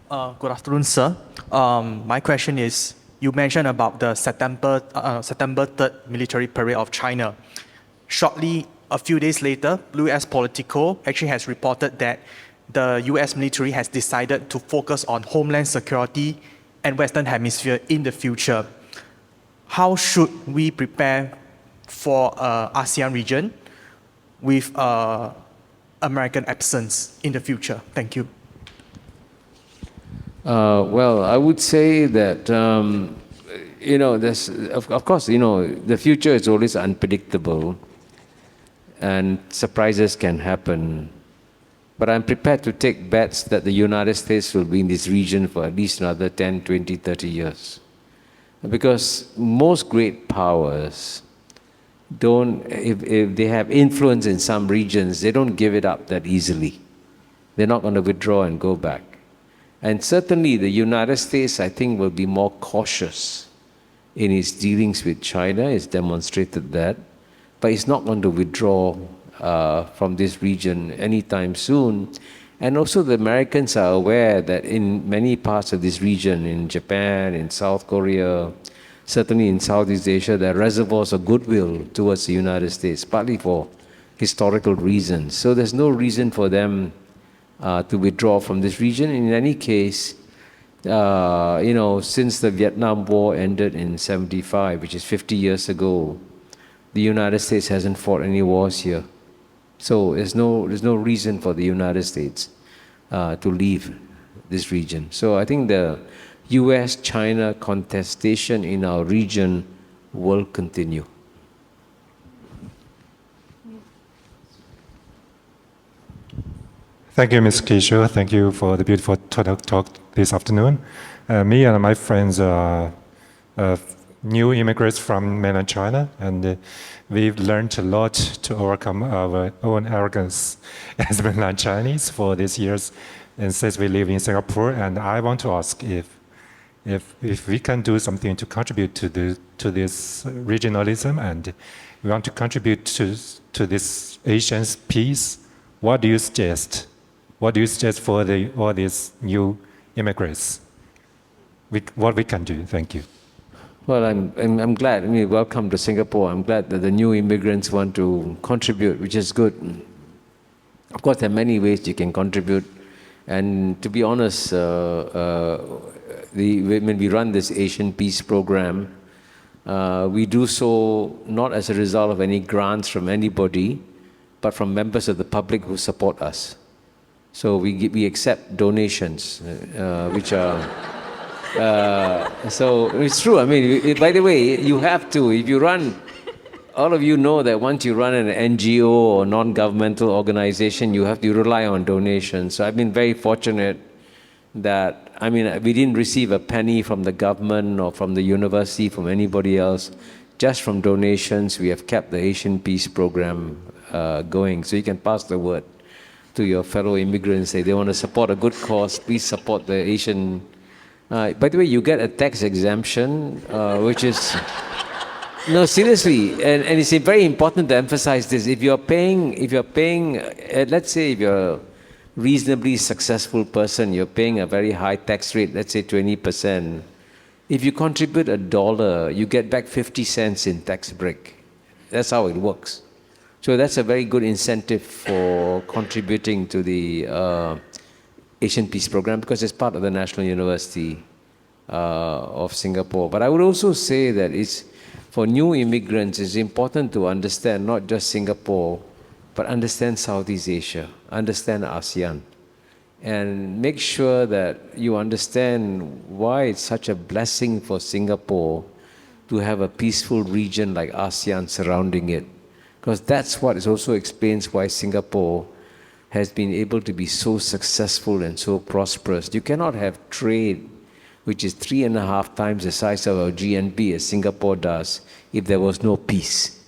Good afternoon, sir. My question is, you mentioned about the September 3rd military parade of China. Shortly, a few days later, US Politico actually has reported that the US military has decided to focus on homeland security and Western Hemisphere in the future. How should we prepare for ASEAN region with American absence in the future? Thank you. Well, I would say that, of course, the future is always unpredictable and surprises can happen. But I'm prepared to take bets that the United States will be in this region for at least another 10, 20, 30 years. Because most great powers don't, if they have influence in some regions, they don't give it up that easily. They're not going to withdraw and go back. And certainly the United States, I think, will be more cautious in its dealings with China. It's demonstrated that. But it's not going to withdraw from this region anytime soon. And also the Americans are aware that in many parts of this region, in Japan, in South Korea, certainly in Southeast Asia, there are reservoirs of goodwill towards the United States, partly for historical reasons. So there's no reason for them to withdraw from this region. In any case, since the Vietnam War ended in 75, which is 50 years ago, the United States hasn't fought any wars here. So there's no reason for the United States to leave this region. So I think the US-China contestation in our region will continue. Thank you, Ms. Kishore. Thank you for the beautiful talk this afternoon. Me and my friends are new immigrants from mainland China, and we've learned a lot to overcome our own arrogance as mainland Chinese for these years, and since we live in Singapore. And I want to ask if we can do something to contribute to this regionalism, and we want to contribute to this Asian peace. What do you suggest? What do you suggest for all these new immigrants? What we can do? Thank you. Well, I'm glad. I mean, welcome to Singapore. I'm glad that the new immigrants want to contribute, which is good. Of course, there are many ways you can contribute. And to be honest, when we run this Asian Peace Program, we do so not as a result of any grants from anybody, but from members of the public who support us. So we accept donations, which are... so it's true. I mean, by the way, you have to. If you run, all of you know that once you run an NGO or non-governmental organization, you have to rely on donations. So I've been very fortunate that, I mean, we didn't receive a penny from the government or from the university, from anybody else. Just from donations, we have kept the Asian Peace Program going. So you can pass the word to your fellow immigrants. Say they want to support a good cause, please support the Asian. By the way, you get a tax exemption, which is... No, seriously, and it's very important to emphasize this. If you're paying, let's say if you're a reasonably successful person, you're paying a very high tax rate, let's say 20%. If you contribute $1, you get back 50 cents in tax break. That's how it works. So that's a very good incentive for contributing to the Asian Peace Program, because it's part of the National University of Singapore. But I would also say that for new immigrants, it's important to understand not just Singapore, but understand Southeast Asia, understand ASEAN, and make sure that you understand why it's such a blessing for Singapore to have a peaceful region like ASEAN surrounding it. Because that's what also explains why Singapore has been able to be so successful and so prosperous. You cannot have trade which is 3.5 times the size of our GNP as Singapore does, if there was no peace.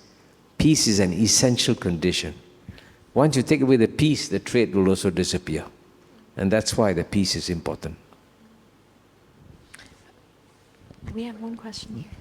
Peace is an essential condition. Once you take away the peace, the trade will also disappear. And that's why the peace is important. We have one question here.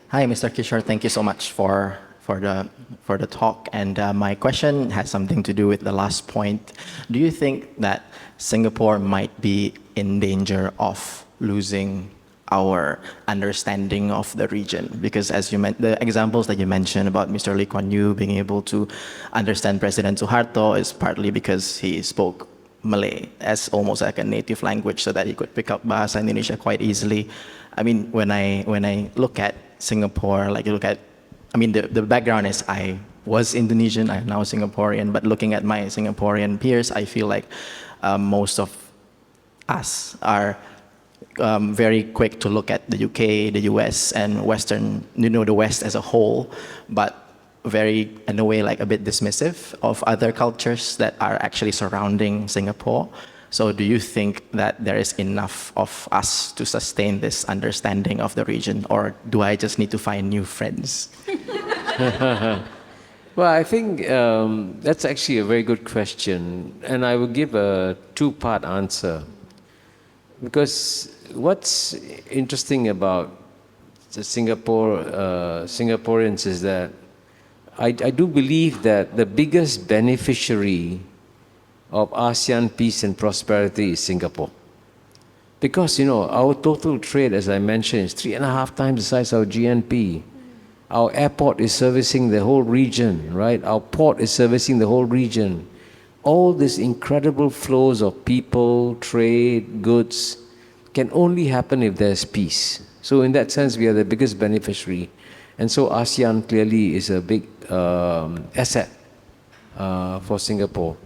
Hi, Mr. Kishore. Thank you so much for the talk. And my question has something to do with the last point. Do you think that Singapore might be in danger of losing our understanding of the region? Because as you the examples that you mentioned about Mr. Lee Kuan Yew being able to understand President Suharto is partly because he spoke Malay as almost like a native language, so that he could pick up Bahasa Indonesia quite easily. I mean, when I look at Singapore, like you look at, I mean, the background is I was Indonesian, I'm now Singaporean, but looking at my Singaporean peers, I feel like most of us are very quick to look at the UK, the US, and Western, the West as a whole, but very, in a way, like a bit dismissive of other cultures that are actually surrounding Singapore. So do you think that there is enough of us to sustain this understanding of the region, or do I just need to find new friends? Well, I think that's actually a very good question, and I will give a two-part answer. Because what's interesting about the Singaporeans is that I do believe that the biggest beneficiary of ASEAN peace and prosperity is Singapore. Because, our total trade, as I mentioned, is 3.5 times the size of GNP. Our airport is servicing the whole region, right? Our port is servicing the whole region. All these incredible flows of people, trade, goods can only happen if there's peace. So in that sense, we are the biggest beneficiary. And so ASEAN clearly is a big asset for Singapore.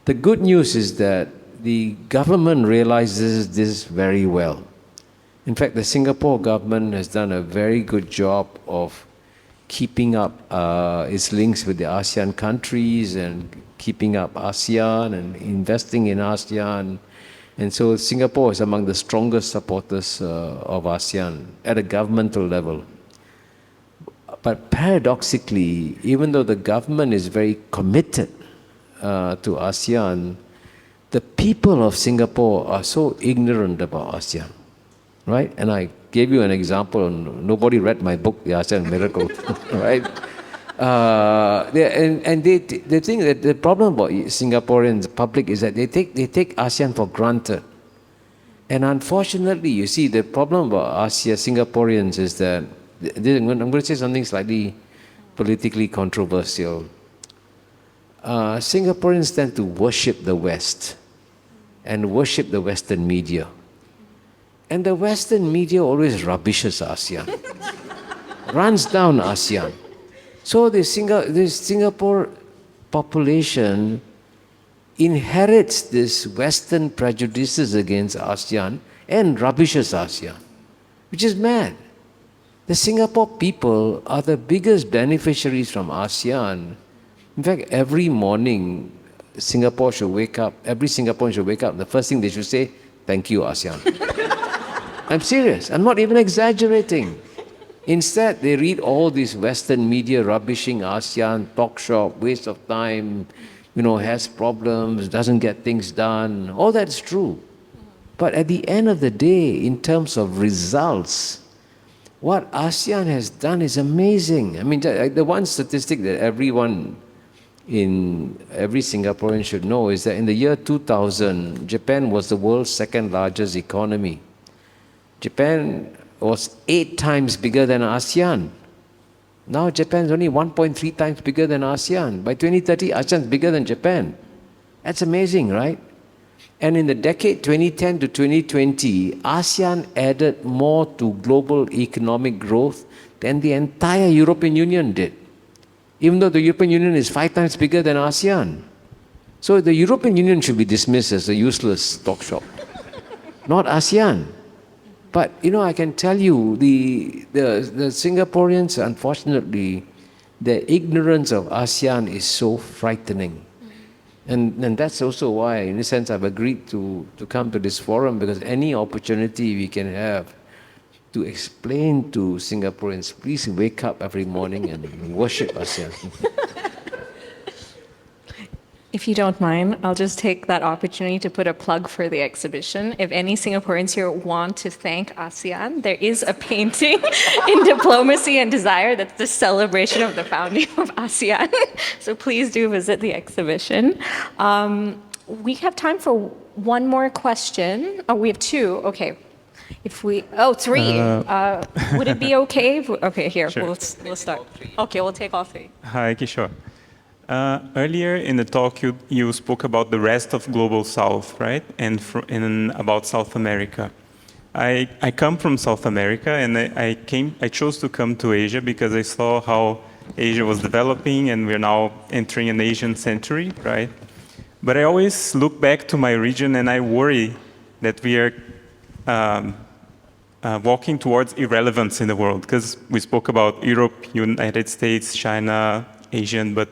The good news is that the government realizes this very well. In fact, the Singapore government has done a very good job of keeping up its links with the ASEAN countries and keeping up ASEAN and investing in ASEAN. And so Singapore is among the strongest supporters of ASEAN at a governmental level. But paradoxically, even though the government is very committed to ASEAN, the people of Singapore are so ignorant about ASEAN, right? And I gave you an example. Nobody read my book, The ASEAN Miracle, right? They think that the problem about Singaporeans public is that they take ASEAN for granted. And unfortunately, you see, the problem about Singaporeans is that, I'm going to say something slightly politically controversial. Singaporeans tend to worship the West and worship the Western media. And the Western media always rubbishes ASEAN, runs down ASEAN. So the Singapore population inherits this Western prejudices against ASEAN and rubbishes ASEAN, which is mad. The Singapore people are the biggest beneficiaries from ASEAN. In fact, every morning, Singapore should wake up, every Singaporean should wake up, the first thing they should say, thank you, ASEAN. I'm serious, I'm not even exaggerating. Instead, they read all these Western media rubbishing ASEAN, talk shop, waste of time, has problems, doesn't get things done. All that's true. But at the end of the day, in terms of results, what ASEAN has done is amazing. I mean, the one statistic that every Singaporean should know is that in the year 2000, Japan was the world's second largest economy. Japan was 8 times bigger than ASEAN. Now Japan is only 1.3 times bigger than ASEAN. By 2030, ASEAN is bigger than Japan. That's amazing, right? And in the decade 2010 to 2020, ASEAN added more to global economic growth than the entire European Union did. Even though the European Union is 5 times bigger than ASEAN. So the European Union should be dismissed as a useless talk shop, not ASEAN. But, I can tell you, the Singaporeans, unfortunately, their ignorance of ASEAN is so frightening. And that's also why, in a sense, I've agreed to come to this forum, because any opportunity we can have to explain to Singaporeans, please wake up every morning and worship ASEAN. If you don't mind, I'll just take that opportunity to put a plug for the exhibition. If any Singaporeans here want to thank ASEAN, there is a painting in Diplomacy and Desire that's the celebration of the founding of ASEAN. So please do visit the exhibition. We have time for one more question. Oh, we have 2. Okay. Three. Would it be okay? Okay, here, Sure. we'll start. Okay, we'll take all 3. Hi, Kishore. Earlier in the talk, you spoke about the rest of Global South, right? And about South America. I come from South America, and I chose to come to Asia because I saw how Asia was developing, and we're now entering an Asian century, right? But I always look back to my region, and I worry that we are walking towards irrelevance in the world? Because we spoke about Europe, United States, China, Asian, but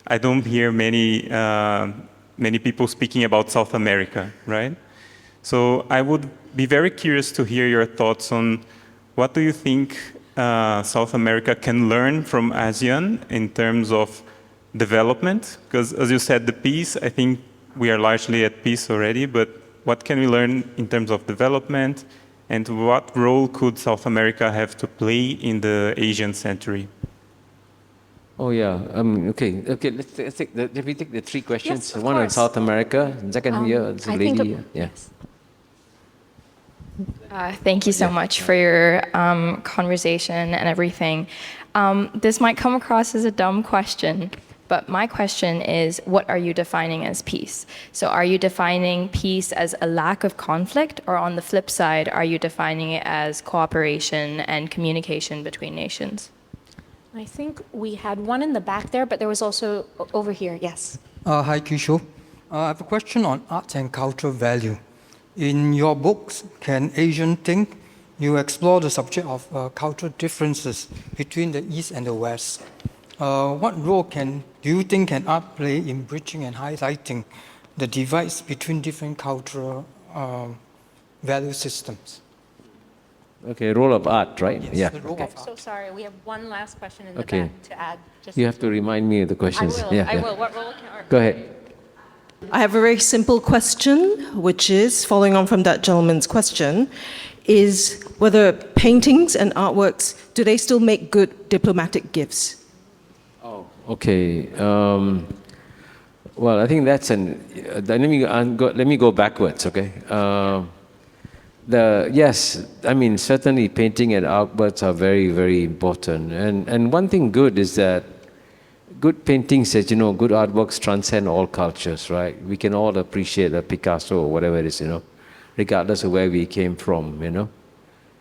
I don't hear many people speaking about South America, right? So I would be very curious to hear your thoughts on what do you think South America can learn from ASEAN in terms of development? Because as you said, the peace, I think we are largely at peace already, but what can we learn in terms of development? And what role could South America have to play in the Asian century? Oh yeah. Okay. Let me take the three questions. Yes, of One on course. South America, and second here, it's a I think lady. Yeah. yes. Thank you so much for your conversation and everything. This might come across as a dumb question, but my question is, what are you defining as peace? So are you defining peace as a lack of conflict, or on the flip side, are you defining it as cooperation and communication between nations? I think we had one in the back there, but there was also over here. Yes. Hi, Kishore. I have a question on art and cultural value. In your books, Can Asian Think? You explore the subject of cultural differences between the East and the West. What role do you think can art play in bridging and highlighting the divides between different cultural value systems? Okay, role of art, right? Yes, Yeah. the role Okay. of art. So sorry, we have one last question in the Okay. back to add. Just You have to remind me of the I questions. will. Yeah, I yeah. will. What role can art? Go ahead. I have a very simple question, which is, following on from that gentleman's question, is whether paintings and artworks, do they still make good diplomatic gifts? Okay. Well, I think that's let me go backwards. Okay. Yes, I mean certainly painting and artworks are very, very important. And one thing good is that good paintings, as you know, good artworks transcend all cultures, right? We can all appreciate a Picasso or whatever it is, regardless of where we came from,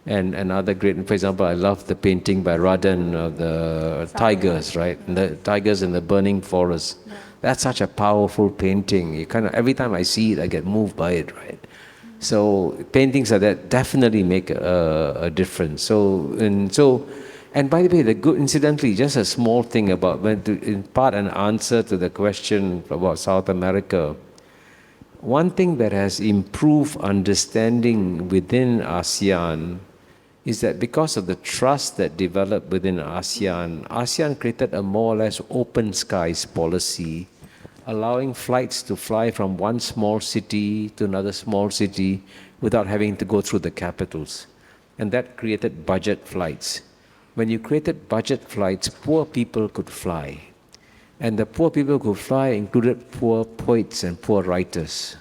And other great, for example, I love the painting by Rodin of the tigers, right? And the tigers in the burning forest. Yeah. That's such a powerful painting. You every time I see it, I get moved by it, right? So paintings like that definitely make a difference. And by the way, incidentally, just a small thing about, in part an answer to the question about South America. One thing that has improved understanding within ASEAN is that because of the trust that developed within ASEAN created a more or less open skies policy, allowing flights to fly from one small city to another small city without having to go through the capitals. And that created budget flights. When you created budget flights, poor people could fly. And the poor people who could fly included poor poets and poor writers.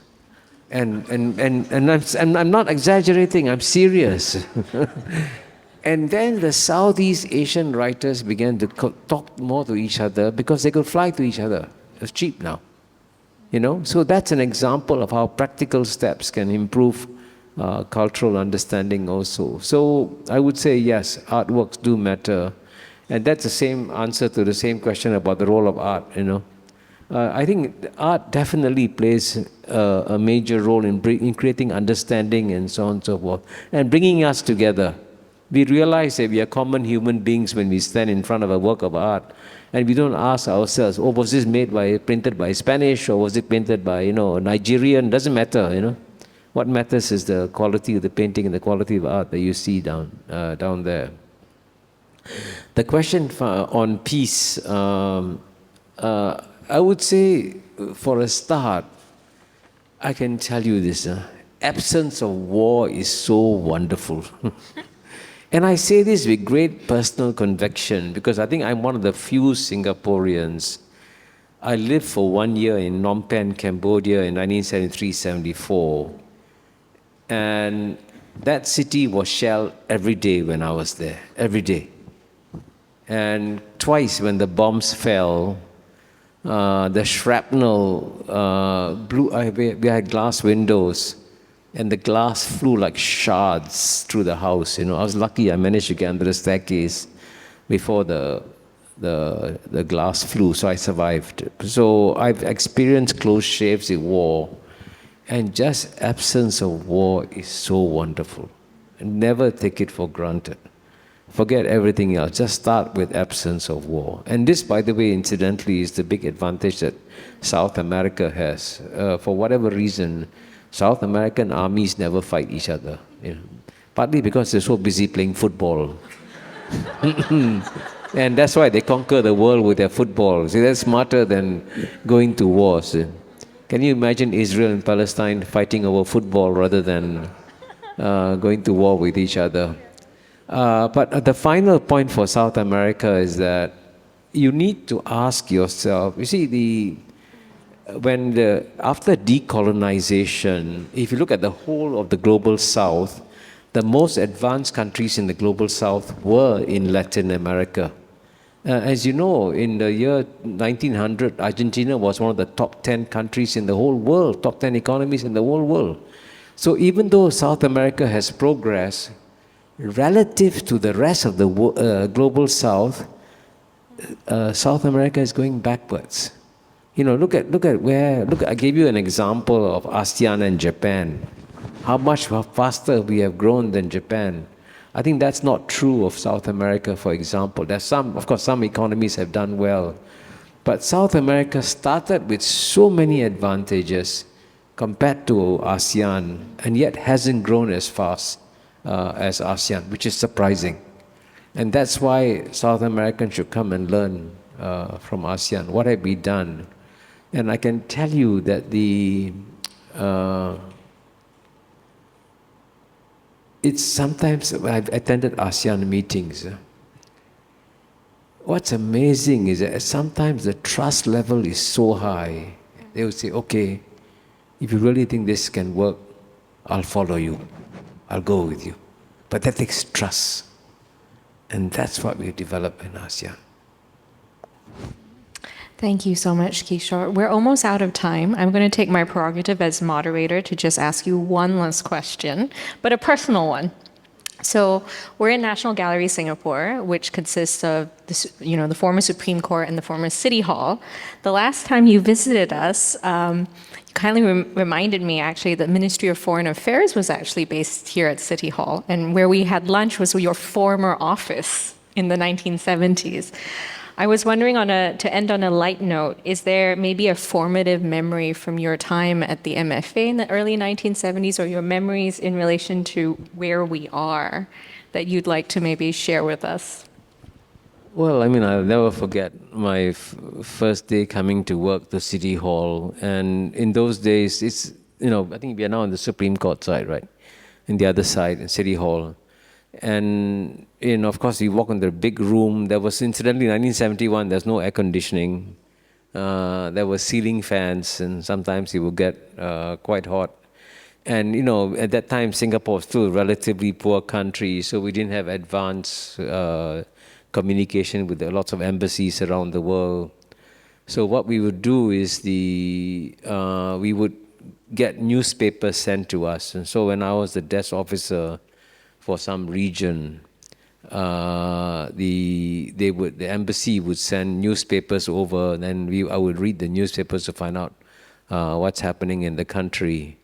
And I'm not exaggerating, I'm serious. And then the Southeast Asian writers began to talk more to each other because they could fly to each other. It's cheap now. So that's an example of how practical steps can improve cultural understanding also. So I would say yes, artworks do matter. And that's the same answer to the same question about the role of art, I think art definitely plays a major role in creating understanding and so on and so forth, and bringing us together. We realize that we are common human beings when we stand in front of a work of art, and we don't ask ourselves, oh, was this printed by Spanish, or was it painted by, Nigerian? Doesn't matter, What matters is the quality of the painting and the quality of art that you see down there. The question on peace, I would say, for a start, I can tell you this, absence of war is so wonderful. And I say this with great personal conviction because I think I'm one of the few Singaporeans. I lived for 1 year in Phnom Penh, Cambodia in 1973-74. And that city was shelled every day when I was there, every day. And twice when the bombs fell, the shrapnel we had glass windows, and the glass flew like shards through the house. I was lucky I managed to get under the staircase before the glass flew, so I survived. So I've experienced close shaves in war, and just absence of war is so wonderful. Never take it for granted. Forget everything else. Just start with absence of war. And this, by the way, incidentally, is the big advantage that South America has. For whatever reason, South American armies never fight each other. Partly because they're so busy playing football. And that's why they conquer the world with their football. See, that's smarter than going to war. See. Can you imagine Israel and Palestine fighting over football rather than going to war with each other? But the final point for South America is that you need to ask yourself, you see, after decolonization, if you look at the whole of the global South, the most advanced countries in the global South were in Latin America. As you know, in the year 1900, Argentina was one of the top 10 countries in the whole world, top 10 economies in the whole world. So even though South America has progressed, relative to the rest of the global South, South America is going backwards. Look at where, I gave you an example of ASEAN and Japan. How much faster we have grown than Japan. I think that's not true of South America, for example. Of course, some economies have done well. But South America started with so many advantages compared to ASEAN, and yet hasn't grown as fast as ASEAN, which is surprising. And that's why South Americans should come and learn from ASEAN. What have we done? And I can tell you that it's sometimes, I've attended ASEAN meetings. What's amazing is that sometimes the trust level is so high. They will say, okay, if you really think this can work, I'll follow you. I'll go with you. But that takes trust. And that's what we develop in ASEAN. Thank you so much, Kishore. We're almost out of time. I'm going to take my prerogative as moderator to just ask you one last question, but a personal one. So we're in National Gallery, Singapore, which consists of the former Supreme Court and the former City Hall. The last time you visited us, you kindly reminded me actually that Ministry of Foreign Affairs was actually based here at City Hall, and where we had lunch was your former office in the 1970s. I was wondering, to end on a light note, is there maybe a formative memory from your time at the MFA in the early 1970s, or your memories in relation to where we are, that you'd like to maybe share with us? Well, I'll never forget my first day coming to work to City Hall. And in those days, it's, I think we are now on the Supreme Court side, right? In the other side, in City Hall. And, of course, you walk into the big room. There was, incidentally, in 1971, there's no air conditioning. There were ceiling fans, and sometimes it would get quite hot. And, at that time, Singapore was still a relatively poor country, so we didn't have advanced communication with lots of embassies around the world. So what we would do is we would get newspapers sent to us. And so when I was the desk officer for some region, the embassy would send newspapers over, and then I would read the newspapers to find out what's happening in the country.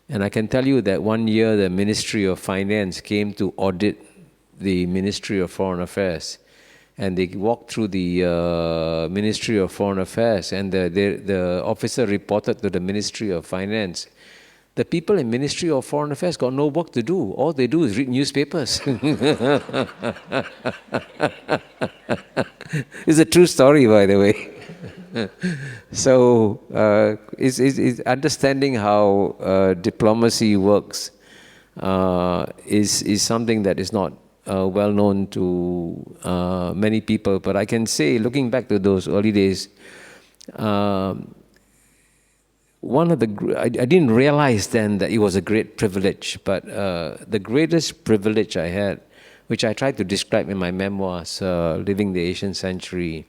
And I can tell you that one year the Ministry of Finance came to audit the Ministry of Foreign Affairs. And they walked through the Ministry of Foreign Affairs, and the officer reported to the Ministry of Finance, the people in Ministry of Foreign Affairs got no work to do. All they do is read newspapers. It's a true story, by the way. So it's understanding how diplomacy works is something that is not well known to many people. But I can say, looking back to those early days, I didn't realize then that it was a great privilege, but the greatest privilege I had, which I tried to describe in my memoirs, Living the Asian Century,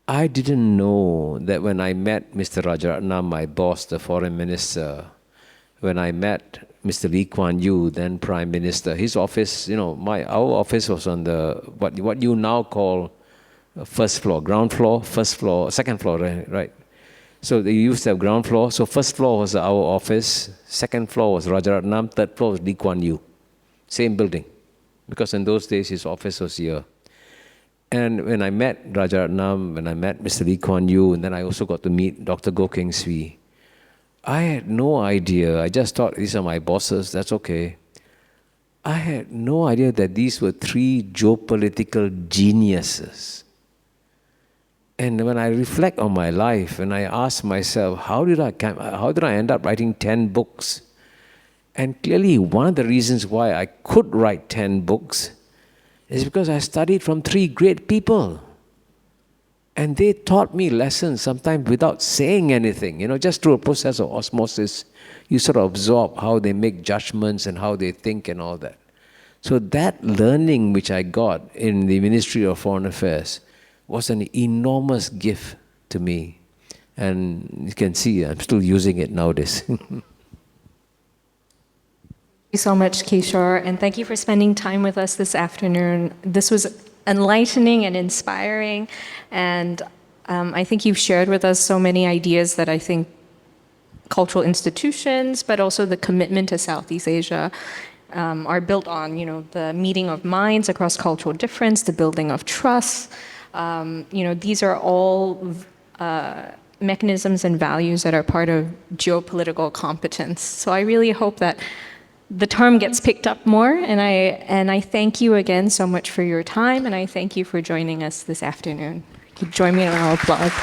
I didn't know that when I met Mr. Rajaratnam, my boss, the foreign minister, when I met Mr. Lee Kuan Yew, then Prime Minister, his office, our office was on the, what you now call first floor, ground floor, first floor, second floor, right? So they used to have ground floor. So first floor was our office, second floor was Rajaratnam, third floor was Lee Kuan Yew. same building, because in those days his office was here. And when I met Rajaratnam, when I met Mr. Lee Kuan Yew, and then I also got to meet Dr. Goh Keng Swee, I had no idea. I just thought, these are my bosses, that's okay. I had no idea that these were three geopolitical geniuses. And when I reflect on my life and I ask myself, how did I end up writing 10 books? And clearly one of the reasons why I could write 10 books is because I studied from three great people. And they taught me lessons sometimes without saying anything, just through a process of osmosis. You sort of absorb how they make judgments and how they think and all that. So that learning which I got in the Ministry of Foreign Affairs was an enormous gift to me. And you can see I'm still using it nowadays. Thank you so much, Kishore, and thank you for spending time with us this afternoon. This was enlightening and inspiring, and I think you've shared with us so many ideas that I think cultural institutions, but also the commitment to Southeast Asia are built on, the meeting of minds across cultural difference, the building of trust. These are all mechanisms and values that are part of geopolitical competence. So I really hope that the term gets picked up more, and I thank you again so much for your time, and I thank you for joining us this afternoon. Join me in our applause.